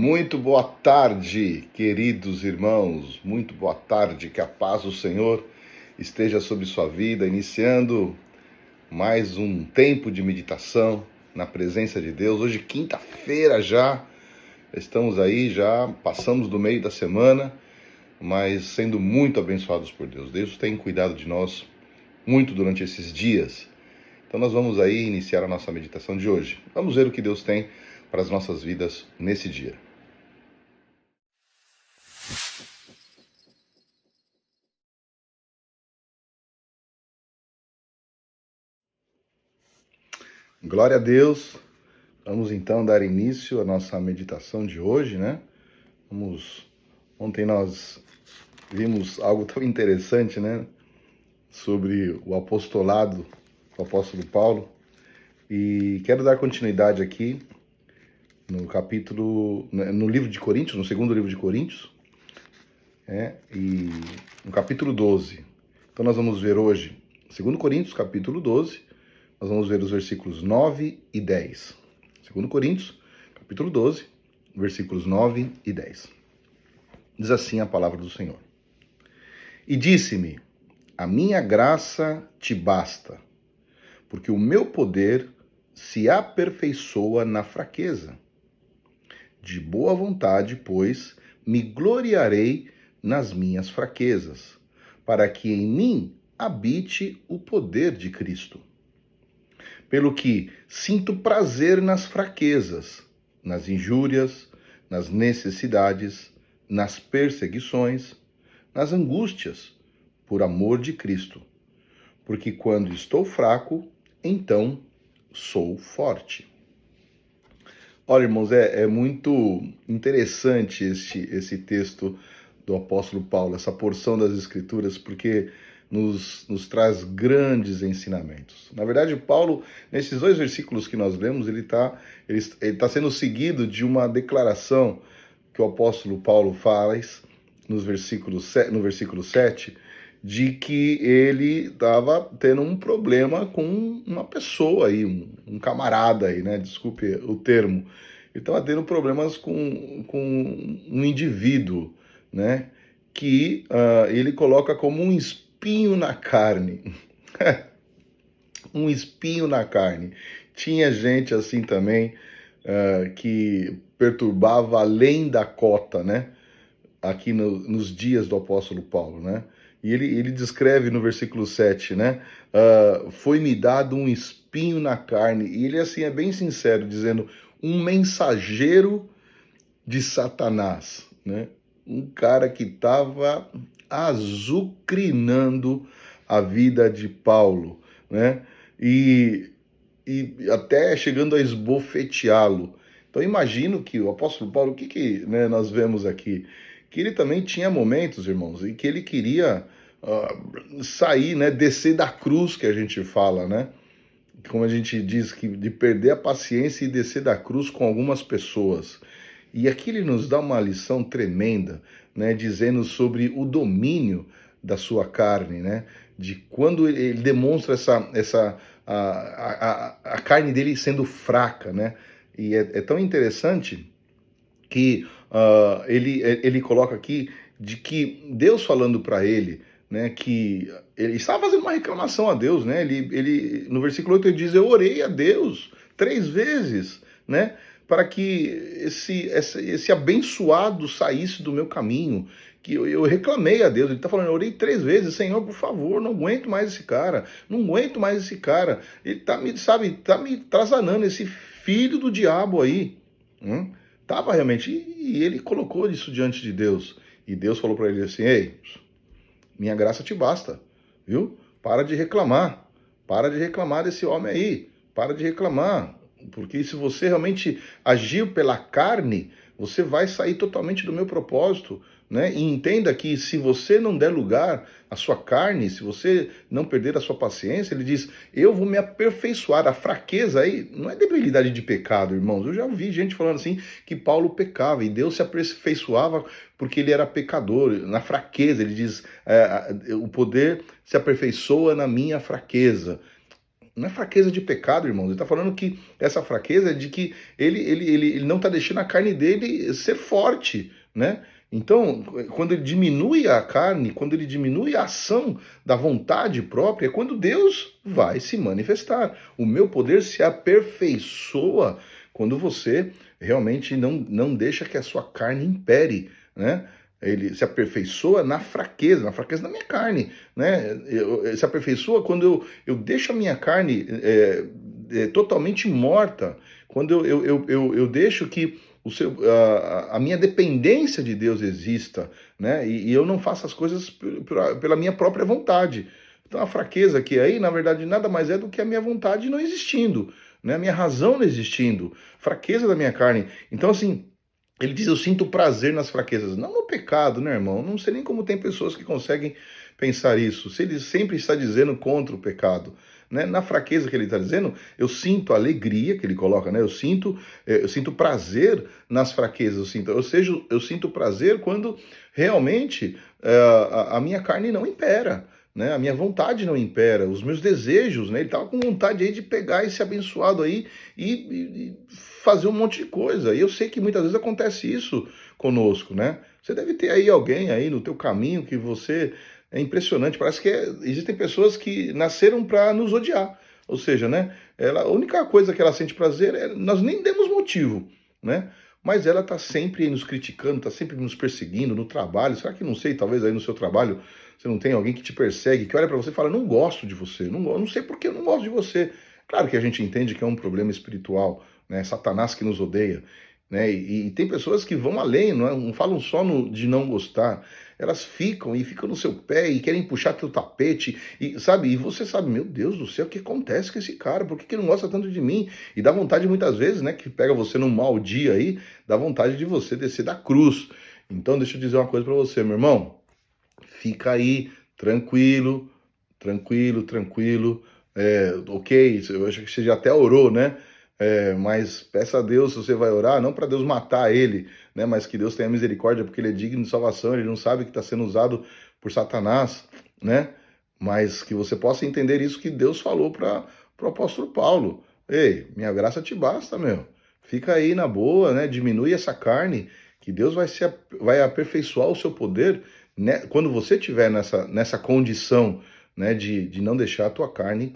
Muito boa tarde, queridos irmãos. Muito boa tarde, que a paz do Senhor esteja sobre sua vida, iniciando mais um tempo de meditação na presença de Deus. Hoje, quinta-feira já, estamos aí, já passamos do meio da semana, mas sendo muito abençoados por Deus. Deus tem cuidado de nós muito durante esses dias. Então nós vamos aí iniciar a nossa meditação de hoje. Vamos ver o que Deus tem para as nossas vidas nesse dia. Glória a Deus. Vamos então dar início à nossa meditação de hoje, né? Ontem nós vimos algo tão interessante, né? Sobre o apostolado do apóstolo Paulo. E quero dar continuidade aqui no livro de Coríntios, no segundo livro de Coríntios, e no capítulo 12. Então nós vamos ver hoje, 2 Coríntios, capítulo 12, nós vamos ver os versículos 9 e 10. 2 Coríntios, capítulo 12, versículos 9 e 10. Diz assim a palavra do Senhor. E disse-me, a minha graça te basta, porque o meu poder se aperfeiçoa na fraqueza. De boa vontade, pois, me gloriarei nas minhas fraquezas, para que em mim habite o poder de Cristo. Pelo que sinto prazer nas fraquezas, nas injúrias, nas necessidades, nas perseguições, nas angústias, por amor de Cristo. Porque quando estou fraco, então sou forte. Olha, irmãos, é muito interessante esse texto do apóstolo Paulo, essa porção das Escrituras, porque nos traz grandes ensinamentos. Na verdade, Paulo, nesses dois versículos que nós lemos, ele tá sendo seguido de uma declaração que o apóstolo Paulo faz no versículo 7, de que ele estava tendo um problema com uma pessoa aí, um camarada aí, né? Desculpe o termo. Ele estava tendo problemas com um indivíduo, né? Que ele coloca como um espinho na carne. Um espinho na carne. Tinha gente assim também que perturbava além da cota, né? Aqui nos dias do apóstolo Paulo, né? E ele descreve no versículo 7, né? Foi-me dado um espinho na carne. E ele, assim, é bem sincero, dizendo, um mensageiro de Satanás, né? Um cara que estava azucrinando a vida de Paulo, né? E até chegando a esbofeteá-lo. Então, imagino que o apóstolo Paulo, o que né, nós vemos aqui? Que ele também tinha momentos, irmãos, em que ele queria sair, né, descer da cruz, que a gente fala, né? Como a gente diz, que de perder a paciência e descer da cruz com algumas pessoas. E aqui ele nos dá uma lição tremenda, né, dizendo sobre o domínio da sua carne, né? De quando ele demonstra a carne dele sendo fraca, né? E é tão interessante que ele coloca aqui de que Deus falando para ele, né, que ele estava fazendo uma reclamação a Deus, né? Ele no versículo 8 ele diz: eu orei a Deus 3 vezes, né, para que esse abençoado saísse do meu caminho, que eu reclamei a Deus. Ele está falando, eu orei 3 vezes, Senhor, por favor, não aguento mais esse cara, não aguento mais esse cara, ele tá me trazanando, esse filho do diabo aí, Tava realmente, e ele colocou isso diante de Deus, e Deus falou para ele assim, ei, minha graça te basta, viu? Para de reclamar desse homem aí, para de reclamar, porque se você realmente agir pela carne, você vai sair totalmente do meu propósito, né? E entenda que se você não der lugar à sua carne, se você não perder a sua paciência, ele diz, eu vou me aperfeiçoar. A fraqueza aí não é debilidade de pecado, irmãos. Eu já ouvi gente falando assim que Paulo pecava e Deus se aperfeiçoava porque ele era pecador. Na fraqueza, ele diz, o poder se aperfeiçoa na minha fraqueza. não é fraqueza de pecado, irmãos. Ele está falando que essa fraqueza é de que ele não está deixando a carne dele ser forte, né? Então, quando ele diminui a carne, quando ele diminui a ação da vontade própria, é quando Deus vai se manifestar. O meu poder se aperfeiçoa quando você realmente não deixa que a sua carne impere, né? Ele se aperfeiçoa na fraqueza da minha carne, né? Se aperfeiçoa quando eu deixo a minha carne totalmente morta, quando eu deixo que a minha dependência de Deus exista, né? E eu não faço as coisas pela minha própria vontade. Então a fraqueza aqui aí, na verdade, nada mais é do que a minha vontade não existindo, né? A minha razão não existindo, fraqueza da minha carne. Então, assim, ele diz, eu sinto prazer nas fraquezas. Não no pecado, né, irmão? Não sei nem como tem pessoas que conseguem pensar isso. Se ele sempre está dizendo contra o pecado, né? Na fraqueza que ele está dizendo, eu sinto alegria, que ele coloca, né? Eu sinto prazer nas fraquezas. Eu sinto prazer quando realmente a minha carne não impera, né? A minha vontade não impera, os meus desejos, né? Ele estava com vontade aí de pegar esse abençoado aí e fazer um monte de coisa. E eu sei que muitas vezes acontece isso conosco, né? Você deve ter aí alguém aí no teu caminho que você é impressionante. Parece que existem pessoas que nasceram para nos odiar. Ou seja, né? A única coisa que ela sente prazer é nós nem demos motivo, né? Mas ela está sempre nos criticando, está sempre nos perseguindo no trabalho. Será que não sei, talvez aí no seu trabalho você não tem alguém que te persegue, que olha para você e fala, não gosto de você, não sei por que eu não gosto de você. Claro que a gente entende que é um problema espiritual, né? Satanás que nos odeia, né? E tem pessoas que vão além, não falam só de não gostar, elas ficam no seu pé e querem puxar teu tapete, e sabe, e você sabe, meu Deus do céu, o que acontece com esse cara? Por que ele não gosta tanto de mim? E dá vontade muitas vezes, né, que pega você num mau dia aí, dá vontade de você descer da cruz. Então deixa eu dizer uma coisa para você, meu irmão, fica aí, tranquilo, ok, eu acho que você já até orou, né? Mas peça a Deus, se você vai orar, não para Deus matar ele, né? Mas que Deus tenha misericórdia, porque ele é digno de salvação, ele não sabe que está sendo usado por Satanás, né? Mas que você possa entender isso que Deus falou para o apóstolo Paulo. Ei, minha graça te basta, meu. Fica aí na boa, né? Diminui essa carne, que Deus vai aperfeiçoar o seu poder, né? Quando você estiver nessa condição, né? De não deixar a tua carne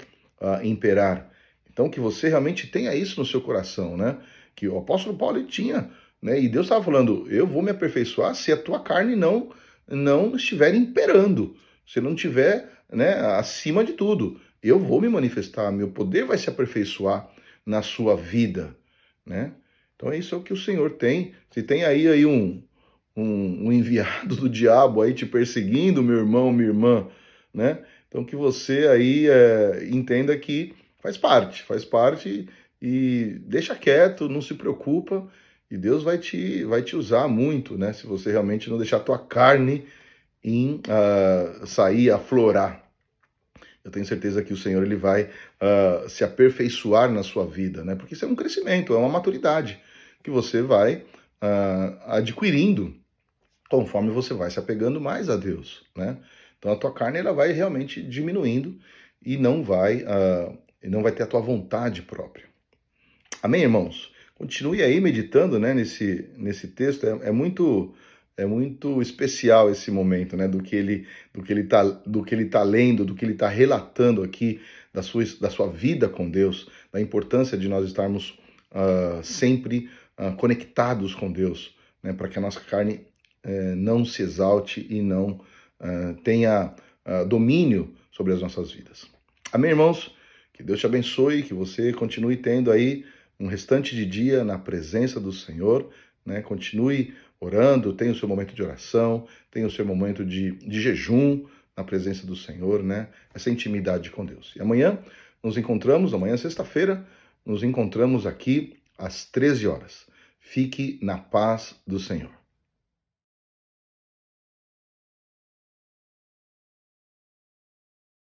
imperar. Então, que você realmente tenha isso no seu coração, né? Que o apóstolo Paulo ele tinha, né? E Deus estava falando, eu vou me aperfeiçoar se a tua carne não estiver imperando, se não estiver, né, acima de tudo. Eu vou me manifestar, meu poder vai se aperfeiçoar na sua vida, né? Então, isso é o que o Senhor tem. Se tem aí um enviado do diabo aí te perseguindo, meu irmão, minha irmã, né? Então, que você aí entenda que faz parte e deixa quieto, não se preocupa e Deus vai te usar muito, né? Se você realmente não deixar a tua carne sair, aflorar. Eu tenho certeza que o Senhor ele vai se aperfeiçoar na sua vida, né? Porque isso é um crescimento, é uma maturidade que você vai adquirindo conforme você vai se apegando mais a Deus, né? Então a tua carne ela vai realmente diminuindo e não vai ter a tua vontade própria. Amém, irmãos? Continue aí meditando, né, nesse texto. É muito especial esse momento, né, do que ele tá lendo, do que ele tá relatando aqui da sua vida com Deus, da importância de nós estarmos sempre conectados com Deus, né, para que a nossa carne não se exalte e não tenha domínio sobre as nossas vidas. Amém, irmãos? Que Deus te abençoe, que você continue tendo aí um restante de dia na presença do Senhor, né? Continue orando, tenha o seu momento de oração, tenha o seu momento de jejum na presença do Senhor, né? Essa intimidade com Deus. E amanhã amanhã sexta-feira, nos encontramos aqui às 13 horas. Fique na paz do Senhor.